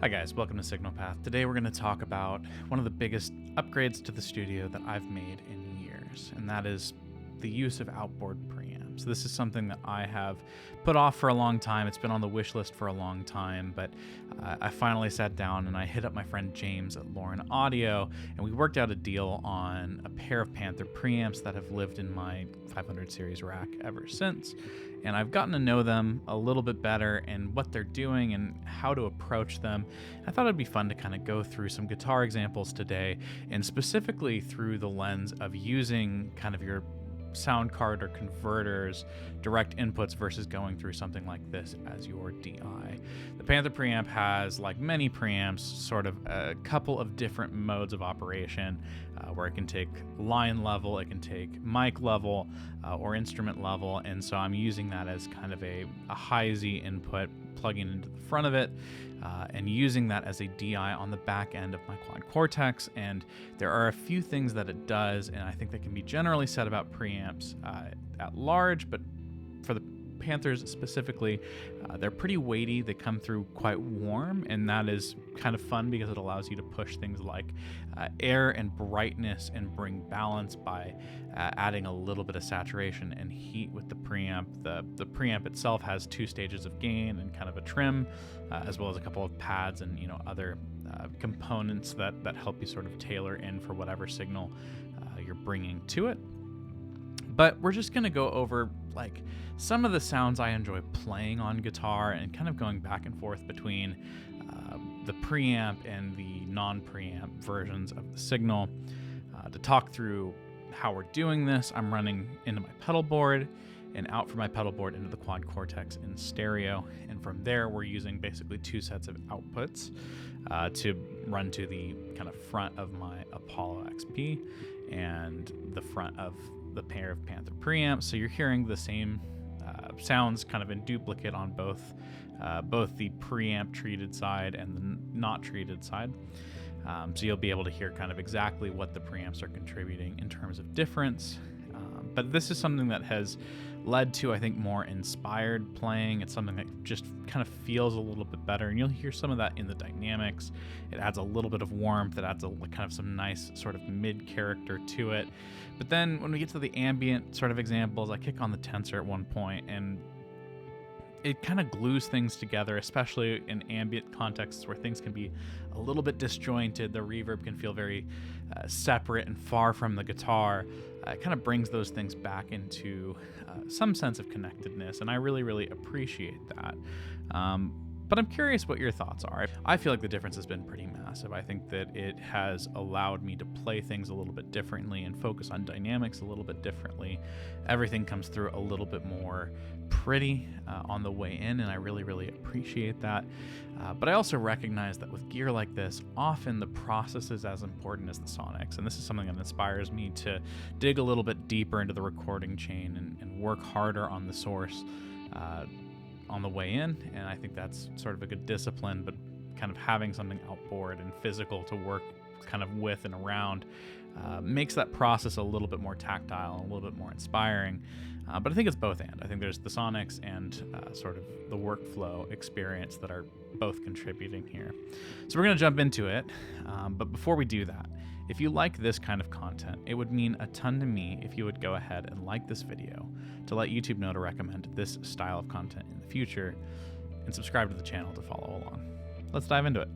Hi guys, welcome to Signal Path. Today we're going to talk about one of the biggest upgrades to the studio that I've made in years, and that is the use of outboard preamps. This is something that I have put off for a long time. It's been on the wish list for a long time, but I finally sat down and I hit up my friend James at Lauren Audio, and we worked out a deal on a pair of Panther preamps that have lived in my 500 series rack ever since. And I've gotten to know them a little bit better and what they're doing and how to approach them. I thought it'd be fun to kind of go through some guitar examples today, and specifically through the lens of using kind of your sound card or converters direct inputs versus going through something like this as your DI. The Panther preamp has, like many preamps, sort of a couple of different modes of operation where it can take line level, it can take mic level, or instrument level, and so I'm using that as kind of a high Z input, plugging into the front of it, and using that as a DI on the back end of my quad cortex. And there are a few things that it does, and I think that can be generally said about preamps at large, but for the Panthers specifically, they're pretty weighty. They come through quite warm, and that is kind of fun because it allows you to push things like air and brightness and bring balance by adding a little bit of saturation and heat with the preamp. The preamp itself has 2 stages of gain and kind of a trim, as well as a couple of pads and other components that help you sort of tailor in for whatever signal you're bringing to it. But we're just going to go over like some of the sounds I enjoy playing on guitar and kind of going back and forth between the preamp and the non-preamp versions of the signal. To talk through how we're doing this, I'm running into my pedal board and out from my pedal board into the quad cortex in stereo. And from there, we're using basically 2 sets of outputs to run to the kind of front of my Apollo XP and the front of the pair of Panther preamps. So you're hearing the same sounds kind of in duplicate on both the preamp treated side and the not treated side. So you'll be able to hear kind of exactly what the preamps are contributing in terms of difference. But this is something that has led to, I think, more inspired playing. It's something that just kind of feels a little bit better, and you'll hear some of that in the dynamics. It adds a little bit of warmth. It adds kind of some nice sort of mid character to it. But then when we get to the ambient sort of examples, I kick on the tensor at one point, and it kind of glues things together, especially in ambient contexts where things can be a little bit disjointed. The reverb can feel very separate and far from the guitar. It kind of brings those things back into some sense of connectedness, and I really, really appreciate that. But I'm curious what your thoughts are. I feel like the difference has been pretty massive. I think that it has allowed me to play things a little bit differently and focus on dynamics a little bit differently. Everything comes through a little bit more pretty on the way in, and I really, really appreciate that. But I also recognize that with gear like this, often the process is as important as the sonics, and this is something that inspires me to dig a little bit deeper into the recording chain and work harder on the source on the way in. And I think that's sort of a good discipline, but kind of having something outboard and physical to work kind of with and around makes that process a little bit more tactile and a little bit more inspiring. But I think it's both and. I think there's the sonics and sort of the workflow experience that are both contributing here. So we're going to jump into it. But before we do that, if you like this kind of content, it would mean a ton to me if you would go ahead and like this video to let YouTube know to recommend this style of content in the future, and subscribe to the channel to follow along. Let's dive into it.